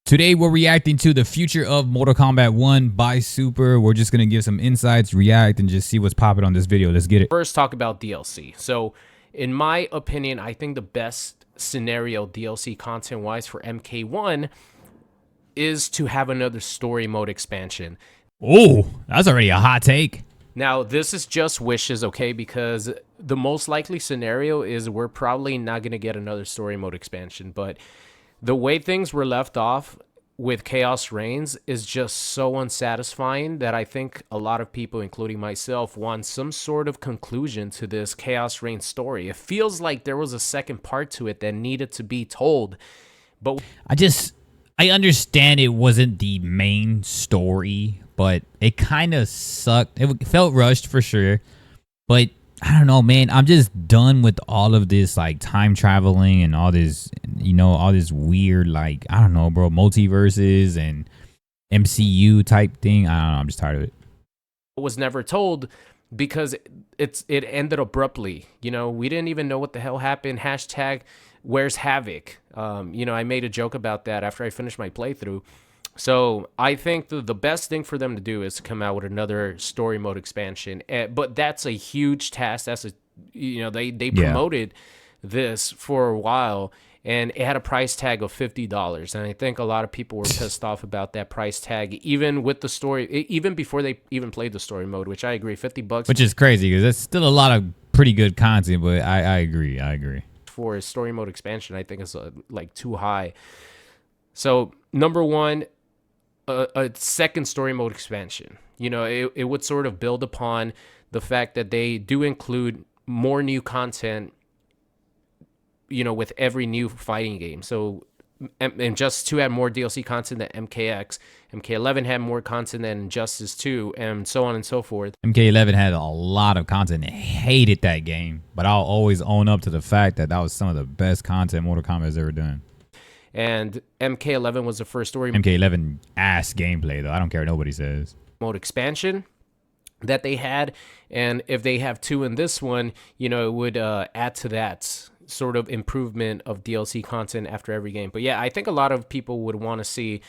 Today we're reacting to the future of Mortal Kombat 1 by Super. We're just going to give some insights, react, and just see what's popping on this video. Let's get it. First, talk about DLC. So, in my opinion, I think the best scenario DLC content-wise for MK1 is to have another story mode expansion. Oh, that's already a hot take. Now, this is just wishes, okay? Because the most likely scenario is we're probably not going to get another story mode expansion, but the way things were left off with Chaos Reigns is just so unsatisfying that I think a lot of people, including myself, want some sort of conclusion to this Chaos Reigns story. It feels like there was a second part to it that needed to be told. But I understand it wasn't the main story, but it kind of sucked. It felt rushed for sure, but I don't know, man. I'm just done with all of this, like, time traveling and all this, all this weird, like, I don't know, bro, multiverses and MCU type thing. I don't know. I'm just tired of it. It was never told because it ended abruptly. We didn't even know what the hell happened. Hashtag where's Havoc? I made a joke about that after I finished my playthrough. So I think the best thing for them to do is to come out with another story mode expansion. But that's a huge task. They promoted this for a while, and it had a price tag of $50. And I think a lot of people were pissed off about that price tag, even with the story, even before they even played the story mode, which I agree, $50. Which is crazy because that's still a lot of pretty good content, but I agree. For a story mode expansion, I think it's like too high. So number one, a second story mode expansion. It would sort of build upon the fact that they do include more new content, with every new fighting game. So, and just to have more DLC content than MKX, MK11 had more content than Injustice 2, and so on and so forth. MK11 had a lot of content. I hated that game, but I'll always own up to the fact that that was some of the best content Mortal Kombat has ever done. And MK11 was the first story MK11 ass gameplay, though. I don't care what nobody says. Mode expansion that they had, and if they have two in this one, it would add to that sort of improvement of DLC content after every game. But yeah, I think a lot of people would want to see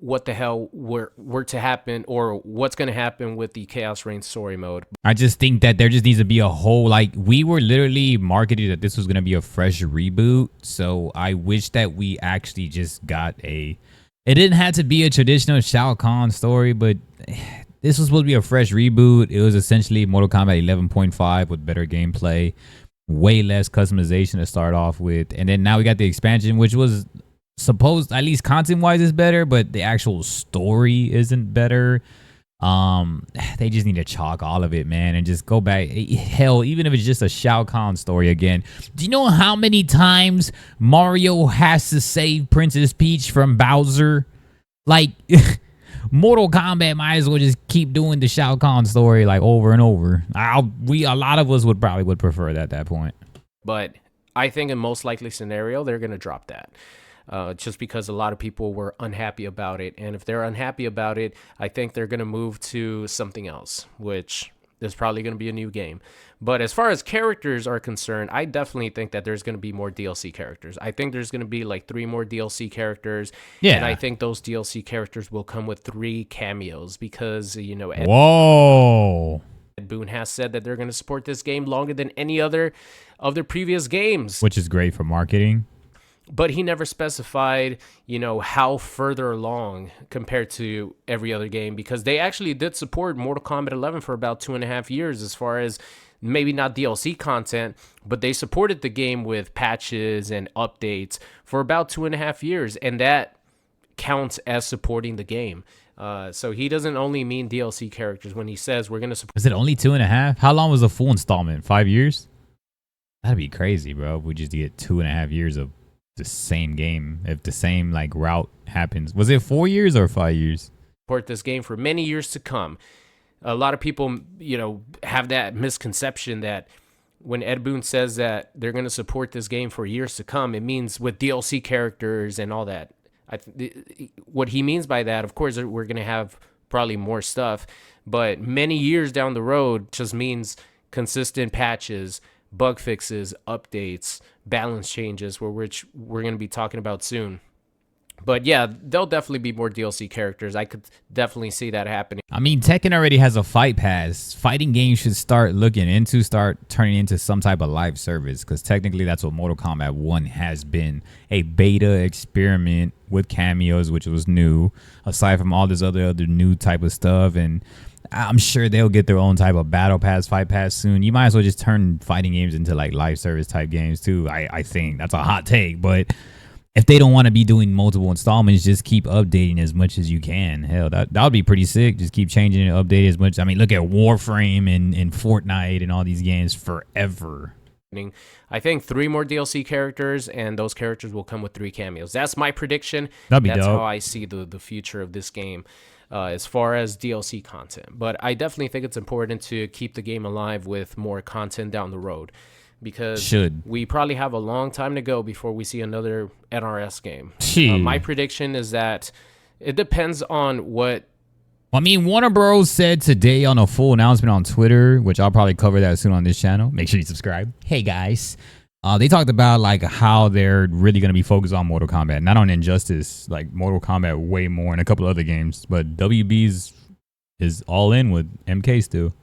what the hell were to happen, or what's going to happen with the Chaos Reigns story mode. I just think that there just needs to be a whole, like, we were literally marketed that this was going to be a fresh reboot. So I wish that we actually just got it didn't have to be a traditional Shao Kahn story, but this was supposed to be a fresh reboot. It was essentially Mortal Kombat 11.5 with better gameplay, way less customization to start off with. And then now we got the expansion, which was supposed, at least content wise, is better, but the actual story isn't better. They just need to chalk all of it, man, and just go back. Hell, even if it's just a Shao Kahn story again. Do you know how many times Mario has to save Princess Peach from Bowser? Like, Mortal Kombat might as well just keep doing the Shao Kahn story like over and over. A lot of us would probably prefer that at that point. But I think in most likely scenario, they're going to drop that. Just because a lot of people were unhappy about it. And if they're unhappy about it, I think they're going to move to something else, which is probably going to be a new game. But as far as characters are concerned, I definitely think that there's going to be more DLC characters. I think there's going to be like 3 more DLC characters. Yeah. And I think those DLC characters will come with 3 cameos because, Whoa. Ed Boon has said that they're going to support this game longer than any other of their previous games. Which is great for marketing. But he never specified, how further along compared to every other game, because they actually did support Mortal Kombat 11 for about 2.5 years, as far as maybe not DLC content, but they supported the game with patches and updates for about 2.5 years, and that counts as supporting the game. So he doesn't only mean DLC characters when he says we're going to support. Is it only 2.5? How long was the full installment? 5 years? That'd be crazy, bro. We just get 2.5 years of the same game, if the same like route happens. Was it 4 years or 5 years? Support this game for many years to come. A lot of people, have that misconception that when Ed Boon says that they're going to support this game for years to come, it means with DLC characters and all that. What he means by that, of course, we're going to have probably more stuff, but many years down the road just means consistent patches, bug fixes, updates, balance changes, which we're going to be talking about soon. But yeah, there'll definitely be more DLC characters. I could definitely see that happening. I mean, Tekken already has a fight pass. Fighting games should start turning into some type of live service, because technically that's what Mortal Kombat 1 has been, a beta experiment with cameos, which was new, aside from all this other new type of stuff. And I'm sure they'll get their own type of battle pass, fight pass soon. You might as well just turn fighting games into like live service type games too. I think that's a hot take, but if they don't want to be doing multiple installments, just keep updating as much as you can. Hell, that would be pretty sick. Just keep changing and updating as much. I mean, look at Warframe and Fortnite and all these games forever. I think 3 more DLC characters, and those characters will come with 3 cameos. That's my prediction. That'd be That's dope. how I see the future of this game as far as DLC content. But I definitely think it's important to keep the game alive with more content down the road, because we probably have a long time to go before we see another NRS game. My prediction is that it depends on what... I mean, Warner Bros. Said today on a full announcement on Twitter, which I'll probably cover that soon on this channel. Make sure you subscribe. Hey, guys. They talked about like how they're really going to be focused on Mortal Kombat, not on Injustice, like Mortal Kombat way more, and a couple other games. But WB's is all in with MK still.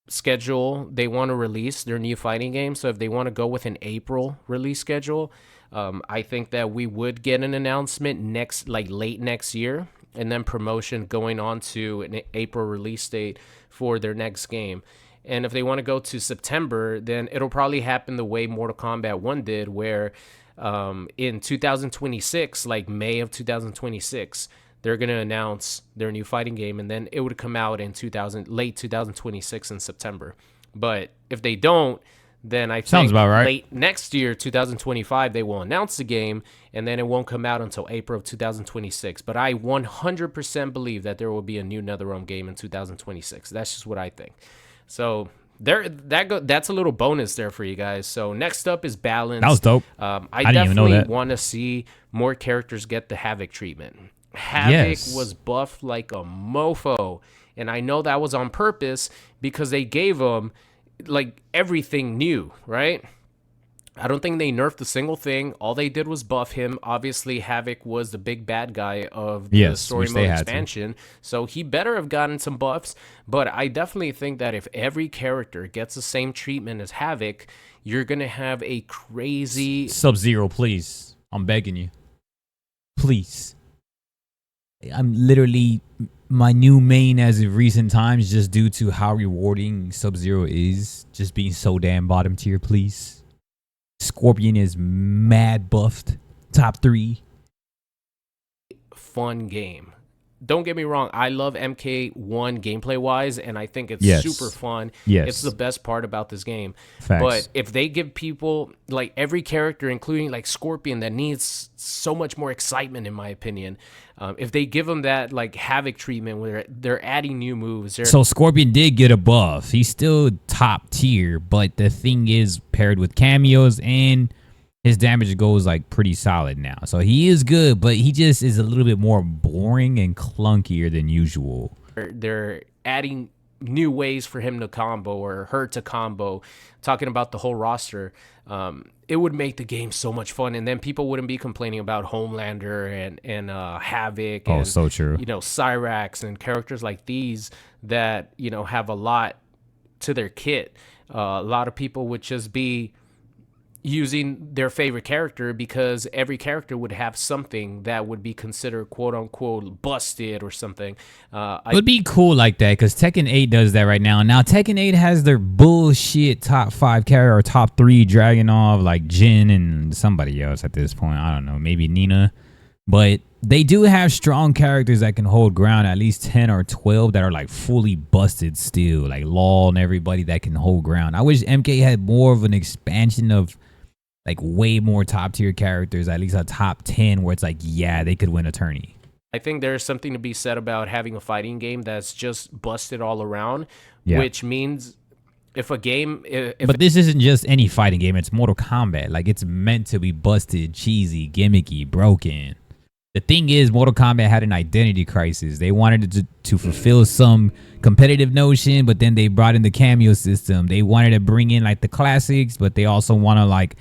Schedule they want to release their new fighting game. So if they want to go with an April release schedule, I think that we would get an announcement late next year, and then promotion going on to an April release date for their next game. And if they want to go to September, then it'll probably happen the way Mortal Kombat 1 did, where in 2026, like May of 2026, they're going to announce their new fighting game, and then it would come out in late 2026 in September. But if they don't, then I think about right. Late next year, 2025, they will announce the game, and then it won't come out until April of 2026. But I 100% believe that there will be a new NetherRealm game in 2026. That's just what I think. So that's a little bonus there for you guys. So next up is Balance. That was dope. I definitely want to see more characters get the Havoc treatment. Havoc was buffed like a mofo, and I know that was on purpose because they gave him like everything new, right? I don't think they nerfed a single thing. All they did was buff him. Obviously, Havoc was the big bad guy of the story mode expansion, so he better have gotten some buffs. But I definitely think that if every character gets the same treatment as Havoc, you're going to have a crazy... Sub-Zero, please. I'm begging you. Please. I'm literally my new main as of recent times, just due to how rewarding Sub-Zero is. Just being so damn bottom tier, please. Scorpion is mad buffed. Top 3. Fun game. Don't get me wrong. I love MK1 gameplay wise, and I think it's super fun. It's the best part about this game. Facts. But if they give people like every character, including like Scorpion, that needs so much more excitement, in my opinion, if they give them that like Havoc treatment where they're adding new moves. So Scorpion did get a buff. He's still top tier, but the thing is, paired with cameos, and his damage goes like pretty solid now. So he is good, but he just is a little bit more boring and clunkier than usual. They're adding new ways for him to combo or her to combo. Talking about the whole roster, it would make the game so much fun, and then people wouldn't be complaining about Homelander and Havoc. Oh, so true. You know, Cyrax and characters like these that, you know, have a lot to their kit. A lot of people would just be using their favorite character because every character would have something that would be considered quote unquote busted or something. It would be cool like that, because Tekken 8 does that right now. Now Tekken 8 has their bullshit top 5 character or top 3 Dragunov, like Jin and somebody else at this point. I don't know, maybe Nina. But they do have strong characters that can hold ground, at least 10 or 12 that are like fully busted still, like Law and everybody that can hold ground. I wish MK had more of an expansion of like way more top tier characters, at least a top 10 where it's like, yeah, they could win a tourney. I think there's something to be said about having a fighting game that's just busted all around, which means if a game... But this isn't just any fighting game. It's Mortal Kombat. Like, it's meant to be busted, cheesy, gimmicky, broken. The thing is, Mortal Kombat had an identity crisis. They wanted to fulfill some competitive notion, but then they brought in the cameo system. They wanted to bring in like the classics, but they also want to like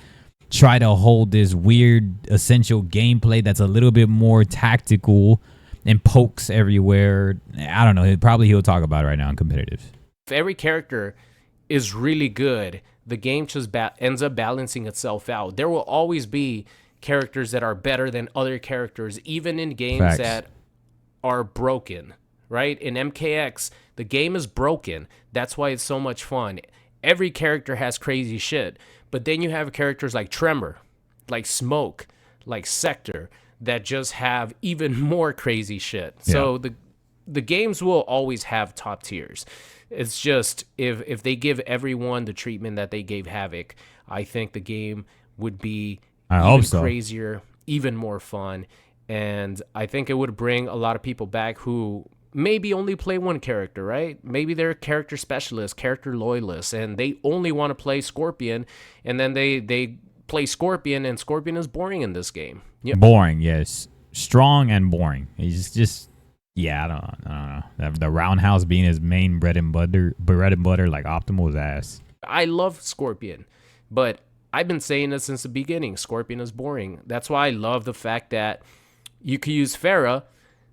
try to hold this weird essential gameplay that's a little bit more tactical and pokes everywhere. I don't know. He'll talk about it right now in competitive. If every character is really good, the game just ends up balancing itself out. There will always be characters that are better than other characters, even in games Facts. that are broken, right? In MKX, the game is broken. That's why it's so much fun. Every character has crazy shit. But then you have characters like Tremor, like Smoke, like Sector, that just have even more crazy shit. Yeah. So the games will always have top tiers. It's just if they give everyone the treatment that they gave Havoc, I think the game would be even crazier, even more fun. And I think it would bring a lot of people back who maybe only play one character, right? Maybe they're character specialists, character loyalists, and they only want to play Scorpion, and then they play Scorpion, and Scorpion is boring in this game. Yep. Boring, yes. Strong and boring. He's just yeah, I don't know. The roundhouse being his main bread and butter, like Optimal's ass. I love Scorpion, but I've been saying this since the beginning. Scorpion is boring. That's why I love the fact that you could use Pharah,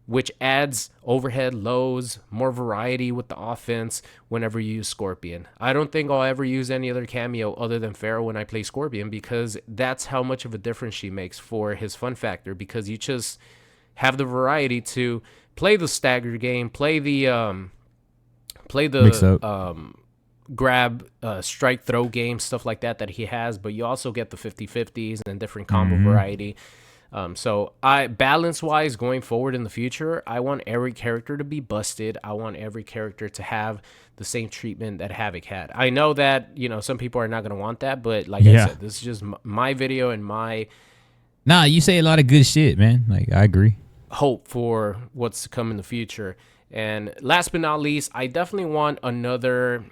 which adds overhead lows, more variety with the offense whenever you use Scorpion. I don't think I'll ever use any other cameo other than Pharah when I play Scorpion, because that's how much of a difference she makes for his fun factor, because you just have the variety to play the stagger game, play the grab, strike, throw game, stuff like that he has, but you also get the 50-50s and different combo variety. So balance-wise, going forward in the future, I want every character to be busted. I want every character to have the same treatment that Havoc had. I know that, some people are not going to want that, but like I said, this is just my video and my... Nah, you say a lot of good shit, man. Like, I agree. Hope for what's to come in the future. And last but not least, I definitely want another...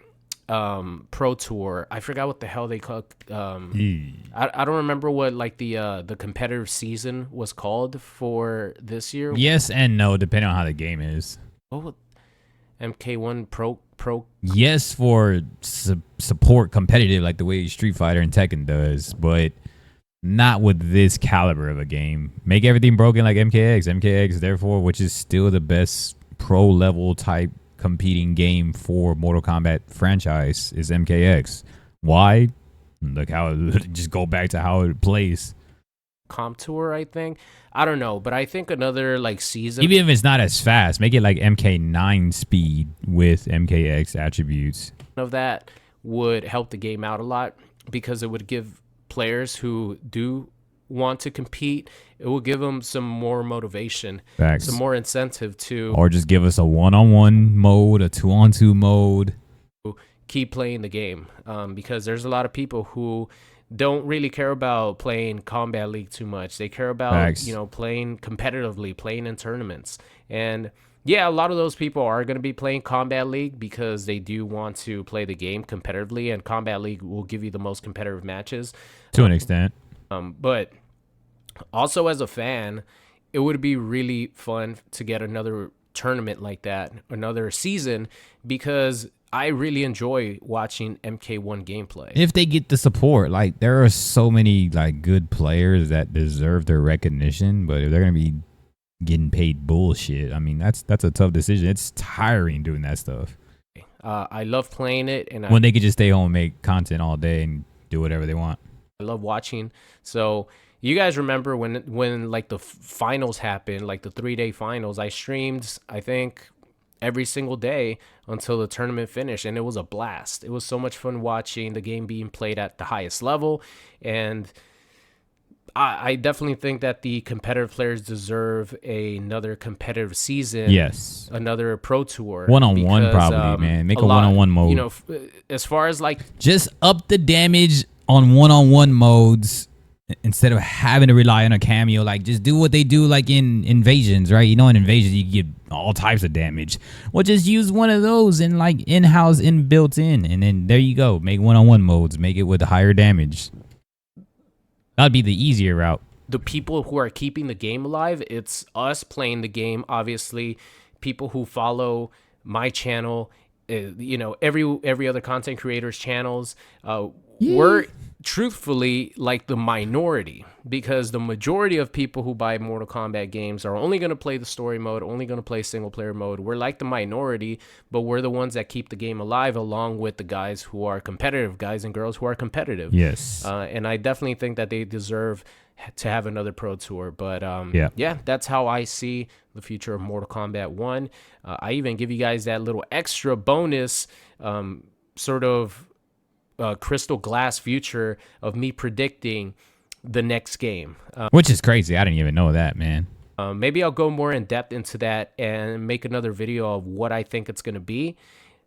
pro tour. I forgot what the hell they call. I don't remember what like the competitive season was called for this year. Yes and no, depending on how the game is. Oh, MK1 Pro. Yes, for support competitive like the way Street Fighter and Tekken does, but not with this caliber of a game. Make everything broken like MKX, therefore, which is still the best pro level type competing game for Mortal Kombat franchise, is MKX. Why? Look how it just go back to how it plays. Comp tour, I think. I don't know, but I think another like season, even if it's not as fast, make it like MK9 speed with MKX attributes. Of that would help the game out a lot, because it would give players who do want to compete, it will give them some more motivation. Facts. Some more incentive to, or just give us a 1-on-1 mode, a 2-on-2 mode, keep playing the game, because there's a lot of people who don't really care about playing Combat League too much. They care about Facts. Playing competitively, playing in tournaments. And yeah, a lot of those people are going to be playing Combat League because they do want to play the game competitively, and Combat League will give you the most competitive matches to an extent. But also, as a fan, it would be really fun to get another tournament like that, another season, because I really enjoy watching MK1 gameplay. If they get the support, like there are so many like good players that deserve their recognition, but if they're gonna be getting paid bullshit, I mean that's a tough decision. It's tiring doing that stuff. I love playing it, and when they could just stay home and make content all day and do whatever they want. I love watching. So you guys remember when like the finals happened, like the 3-day finals, I streamed, I think, every single day until the tournament finished, and it was a blast. It was so much fun watching the game being played at the highest level, and I definitely think that the competitive players deserve another competitive season. Yes. Another pro tour. 1-on-1 probably, man. Make a 1-on-1 mode. As far as like... just up the damage on 1-on-1 modes instead of having to rely on a cameo. Like, just do what they do like in Invasions, right? In Invasions, you get all types of damage. Well, just use one of those and like in-house, built in. And then there you go. Make 1-on-1 modes. Make it with higher damage. That'd be the easier route. The people who are keeping the game alive, it's us playing the game, obviously. People who follow my channel, every other content creator's channels. We're truthfully like the minority, because the majority of people who buy Mortal Kombat games are only going to play the story mode, only going to play single player mode. We're like the minority, but we're the ones that keep the game alive, along with the guys who are competitive, guys and girls who are competitive. Yes. And I definitely think that they deserve to have another pro tour. But yeah, that's how I see the future of Mortal Kombat 1. I even give you guys that little extra bonus sort of crystal glass future of me predicting the next game, which is crazy. I didn't even know that, man. Maybe I'll go more in depth into that and make another video of what I think it's going to be.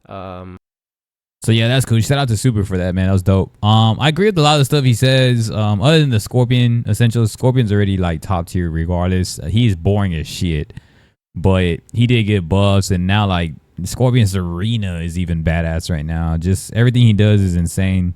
So yeah, that's cool. Shout out to Super for that, man. That was dope. I agree with a lot of the stuff he says. Other than the Scorpion Essentials, Scorpion's already like top tier regardless. He's boring as shit, but he did get buffs, and now like Scorpion's arena is even badass right now. Just everything he does is insane.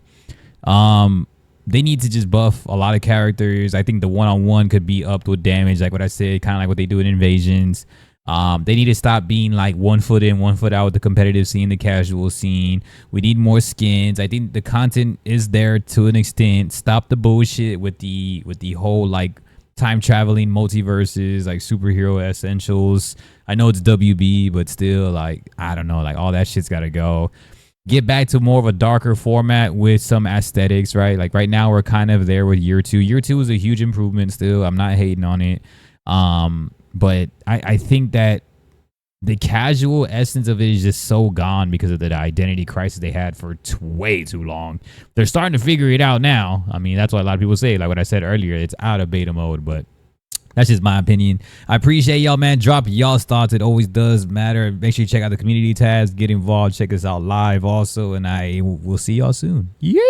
They need to just buff a lot of characters. I think the one-on-one could be upped with damage, like what I said, kind of like what they do in Invasions. They need to stop being like 1 foot in, 1 foot out with the competitive scene, the casual scene. We need more skins. I think the content is there to an extent. Stop the bullshit with the whole like time traveling multiverses, like superhero essentials. I know it's WB, but still, like, I don't know, like all that shit's got to go. Get back to more of a darker format with some aesthetics, right? Like right now we're kind of there with year 2. Year 2 is a huge improvement still. I'm not hating on it. But I think that the casual essence of it is just so gone because of the identity crisis they had for way too long. They're starting to figure it out now. I mean, that's what a lot of people say. Like what I said earlier, it's out of beta mode, but that's just my opinion. I appreciate y'all, man. Drop y'all's thoughts. It always does matter. Make sure you check out the community tabs. Get involved. Check us out live also. And I will see y'all soon. Yeah.